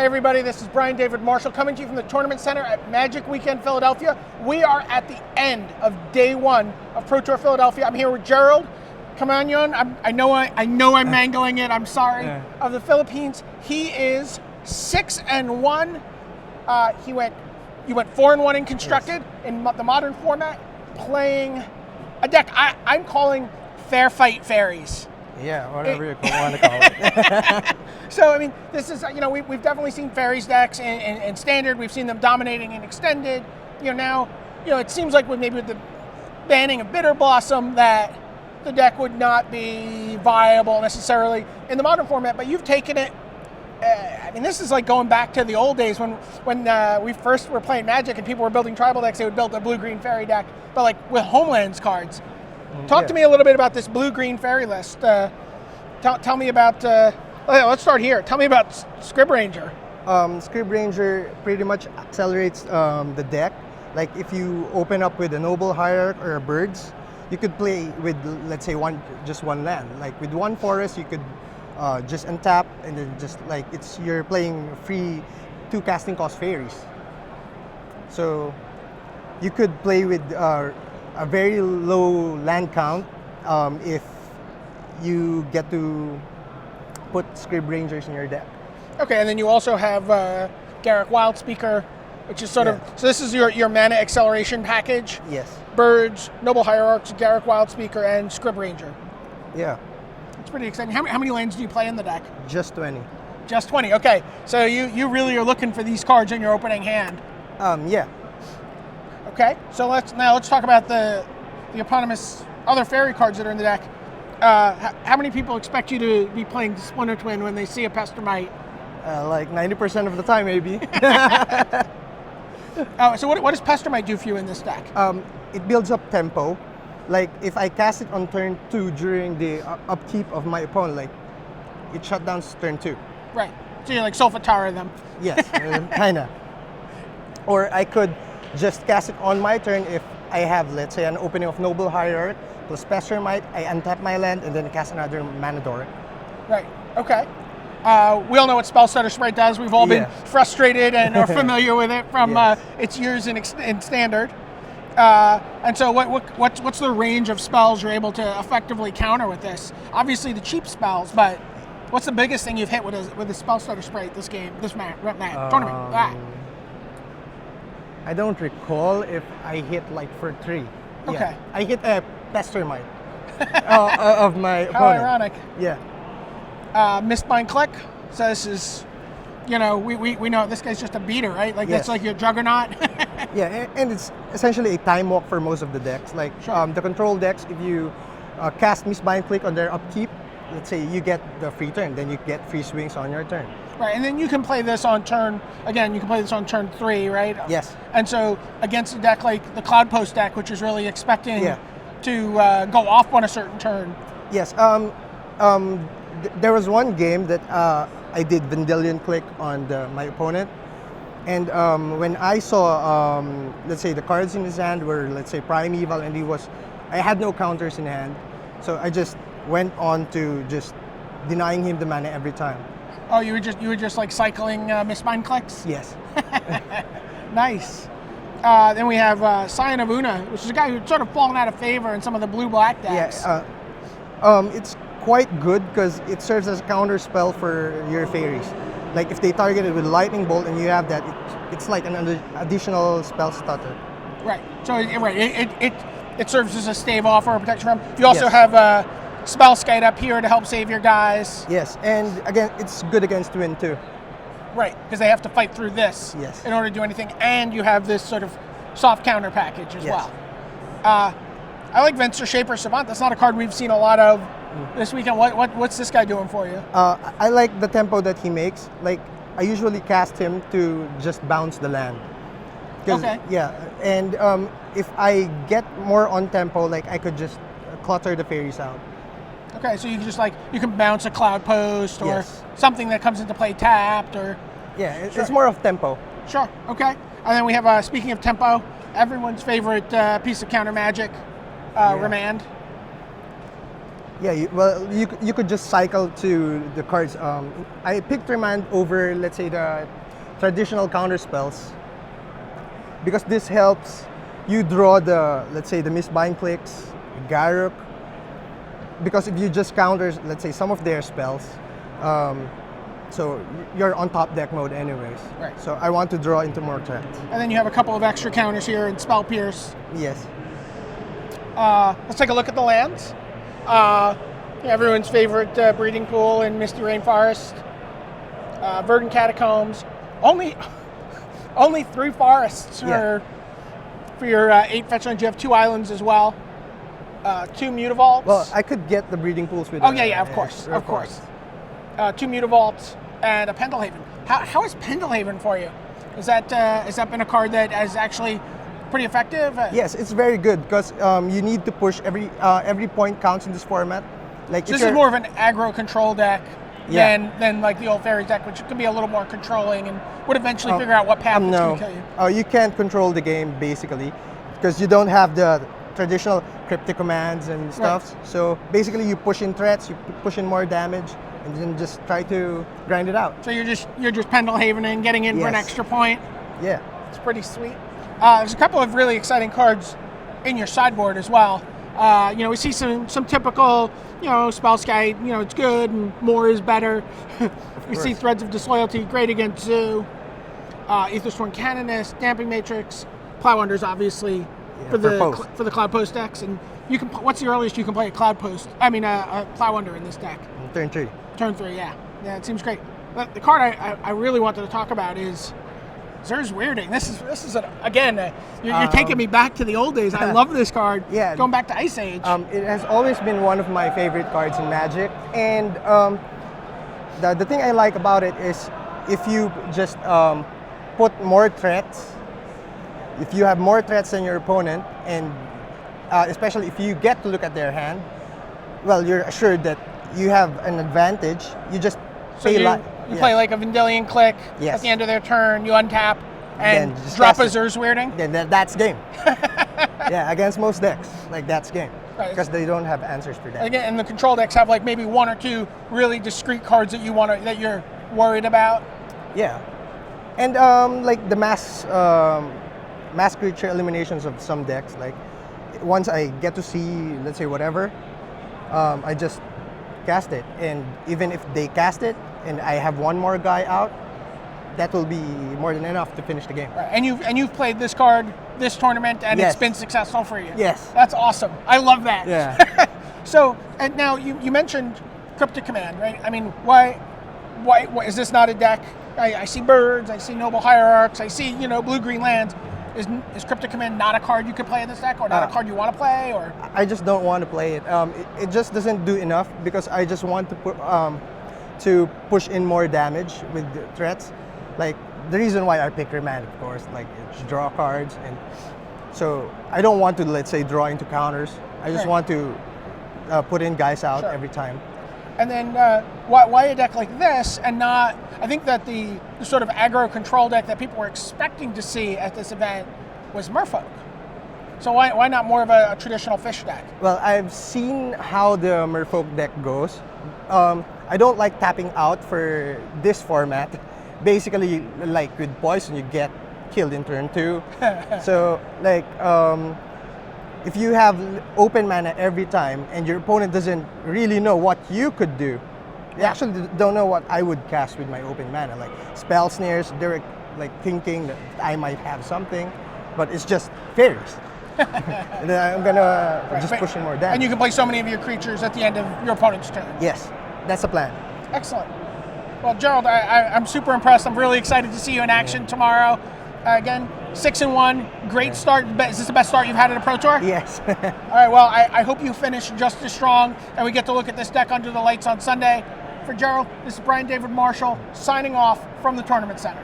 Hi everybody, this is Brian David Marshall coming to you from the Tournament Center at Magic Weekend Philadelphia. We are at the end of day one of Pro Tour Philadelphia. I'm here with Gerald Camangon. I know I'm mangling it, I'm sorry, of the Philippines. He is 6-1. You went 4-1 in Constructed in the modern format, playing a deck I'm calling Fair Fight Faeries. Yeah, whatever you want to call it. So, I mean, this is, we've definitely seen Faeries decks in Standard. We've seen them dominating in Extended. Now, it seems like with the banning of Bitter Blossom that the deck would not be viable necessarily in the modern format, but you've taken it. This is like going back to the old days when we first were playing Magic and people were building tribal decks. They would build a blue-green fairy deck, but like with Homelands cards. Talk to me a little bit about this blue-green fairy list. Tell me about, let's start here. Tell me about Scryb Ranger. Scryb Ranger pretty much accelerates the deck. Like if you open up with a Noble Hierarch or a Birds, you could play with, let's say, just one land. Like with one forest, you could just untap and then just like you're playing free 2 casting cost fairies. So you could play with a very low land count if you get to put Scryb Rangers in your deck. Okay, and then you also have Garruk Wildspeaker, which is sort of, so this is your mana acceleration package. Yes. Birds, Noble Hierarchs, Garruk Wildspeaker, and Scryb Ranger. Yeah. It's pretty exciting. How many lands do you play in the deck? Just 20. Just 20, okay. So you really are looking for these cards in your opening hand. Yeah. Okay, so let's talk about the eponymous other fairy cards that are in the deck. How many people expect you to be playing Splinter Twin when they see a Pestermite? Like 90% of the time, maybe. So what does Pestermite do for you in this deck? It builds up tempo. Like if I cast it on turn 2 during the upkeep of my opponent, like it shut down turn 2. Right. So you're like Solfatara them. Yes, kinda. Or I could just cast it on my turn if I have, let's say, an opening of Noble Hierarch plus Pestermite. I untap my land and then cast another Manador. Right. Okay. We all know what Spellstutter Sprite does. We've all been frustrated and are familiar with it from its years in Standard. And so what's the range of spells you're able to effectively counter with this? Obviously the cheap spells, but what's the biggest thing you've hit with a Spellstutter Sprite this game, this tournament? I don't recall if I hit like for 3. Okay. Yeah. I hit a Pestermite of my opponent. How ironic. Yeah. Mistbind Clique. So this is, we know this guy's just a beater, right? Like that's like your juggernaut. Yeah, and it's essentially a time walk for most of the decks. Like the control decks, if you cast Mistbind Clique on their upkeep, let's say you get the free turn, then you get free swings on your turn. Right, and then you can play this on turn, again, you can play this on turn 3, right? Yes. And so against a deck like the Cloud Post deck, which is really expecting to go off on a certain turn. Yes. There was one game that I did Vendilion Clique on my opponent. And when I saw, let's say the cards in his hand were, let's say, Primeval, and I had no counters in hand. So I just went on to just denying him the mana every time. Oh, you were just like cycling Mistbind Cliques? Yes. Nice. Then we have Scion of Oona, which is a guy who's sort of fallen out of favor in some of the blue-black decks. Yeah. It's quite good because it serves as a counter spell for your fairies. Like if they target it with Lightning Bolt and you have that, it's like an additional spell stutter. Right. So it serves as a stave off or a protection from. You also have Spellskite up here to help save your guys. Yes, and again, it's good against Twin too. Right, because they have to fight through this in order to do anything, and you have this sort of soft counter package as well. I like Venser Shaper Savant. That's not a card we've seen a lot of this weekend. What's this guy doing for you? I like the tempo that he makes. Like I usually cast him to just bounce the land. Okay. Yeah, and if I get more on tempo, like I could just clutter the fairies out. Okay, so you can bounce a Cloud Post or something that comes into play tapped or. Yeah, it's more of tempo. Sure. Okay. And then we have speaking of tempo, everyone's favorite piece of counter magic, Remand. Yeah, you could just cycle to the cards. I picked Remand over, let's say, the traditional counter spells because this helps you draw the, let's say, the Mistbind Cliques, Garruk. Because if you just counter, let's say, some of their spells, so you're on top deck mode anyways. Right. So I want to draw into more threats. And then you have a couple of extra counters here in Spell Pierce. Yes. Let's take a look at the lands. Everyone's favorite breeding pool in Misty Rainforest. Verdant Catacombs. Only 3 forests for your 8 fetch lands. You have 2 islands as well. 2 Mutavaults. Well, I could get the breeding pools with. Of course. 2 Mutavaults and a Pendelhaven. How is Pendelhaven for you? Has that been a card that is actually pretty effective? Yes, it's very good because you need to push every point counts in this format. Like so this is more of an aggro control deck than like the old Faeries deck, which can be a little more controlling and would eventually figure out what path it's going to kill you. You can't control the game basically because you don't have the traditional cryptic commands and stuff. Right. So basically, you push in threats, you push in more damage, and then just try to grind it out. So you're just Pendelhavening, getting in for an extra point. Yeah, it's pretty sweet. There's a couple of really exciting cards in your sideboard as well. We see some typical, Spellskite, it's good and more is better. We see Threads of Disloyalty, great against Zoo. Ethersworn Canonist, Damping Matrix, Plow Unders obviously for the Cloud Post decks. And you can. What's the earliest you can play a Cloud Post? a Plow Under in this deck? Turn 3. Turn 3, yeah. Yeah, it seems great. But the card I really wanted to talk about is Zer's Weirding. This is you're taking me back to the old days. I love this card. Yeah. Going back to Ice Age. It has always been one of my favorite cards in Magic, and the thing I like about it is if you just put more threats, if you have more threats than your opponent, and especially if you get to look at their hand, well, you're assured that you have an advantage. You just You play like a Vendilion Clique at the end of their turn, you untap and drop a Zer's Weirding? Then that's game. Yeah, against most decks, that's game. Because they don't have answers for that. Again, and the control decks have maybe 1 or 2 really discrete cards that you're worried about. Yeah. And the mass creature eliminations of some decks, once I get to see, let's say, whatever, I just cast it. And even if they cast it, and I have 1 more guy out, that will be more than enough to finish the game. Right. And you've played this card this tournament, and it's been successful for you. Yes. That's awesome. I love that. Yeah. So, and now you mentioned Cryptic Command, right? I mean, why is this not a deck? I see birds, I see Noble Hierarchs, I see blue-green lands. Is Cryptic Command not a card you could play in this deck, or not a card you want to play, or? I just don't want to play it. It just doesn't do enough because I just want to push in more damage with the threats. The reason why I pick Remand, of course, it's draw cards, and so I don't want to, let's say, draw into counters. I just want to put in guys out every time. And then why a deck like this and not? I think that the sort of aggro control deck that people were expecting to see at this event was Merfolk. So why not more of a traditional fish deck? Well, I've seen how the Merfolk deck goes. I don't like tapping out for this format. Basically, with poison, you get killed in turn 2. So, if you have open mana every time and your opponent doesn't really know what you could do, they actually don't know what I would cast with my open mana. Spell Snares, they're thinking that I might have something, but it's just Faeries. And then I'm gonna just push in more damage. And you can play so many of your creatures at the end of your opponent's turn. Yes, that's the plan. Excellent. Well, Gerald, I'm super impressed. I'm really excited to see you in action tomorrow. Again, 6-1, great start. Is this the best start you've had at a Pro Tour? Yes. All right, well, I hope you finish just as strong, and we get to look at this deck under the lights on Sunday. For Gerald, this is Brian David Marshall signing off from the Tournament Center.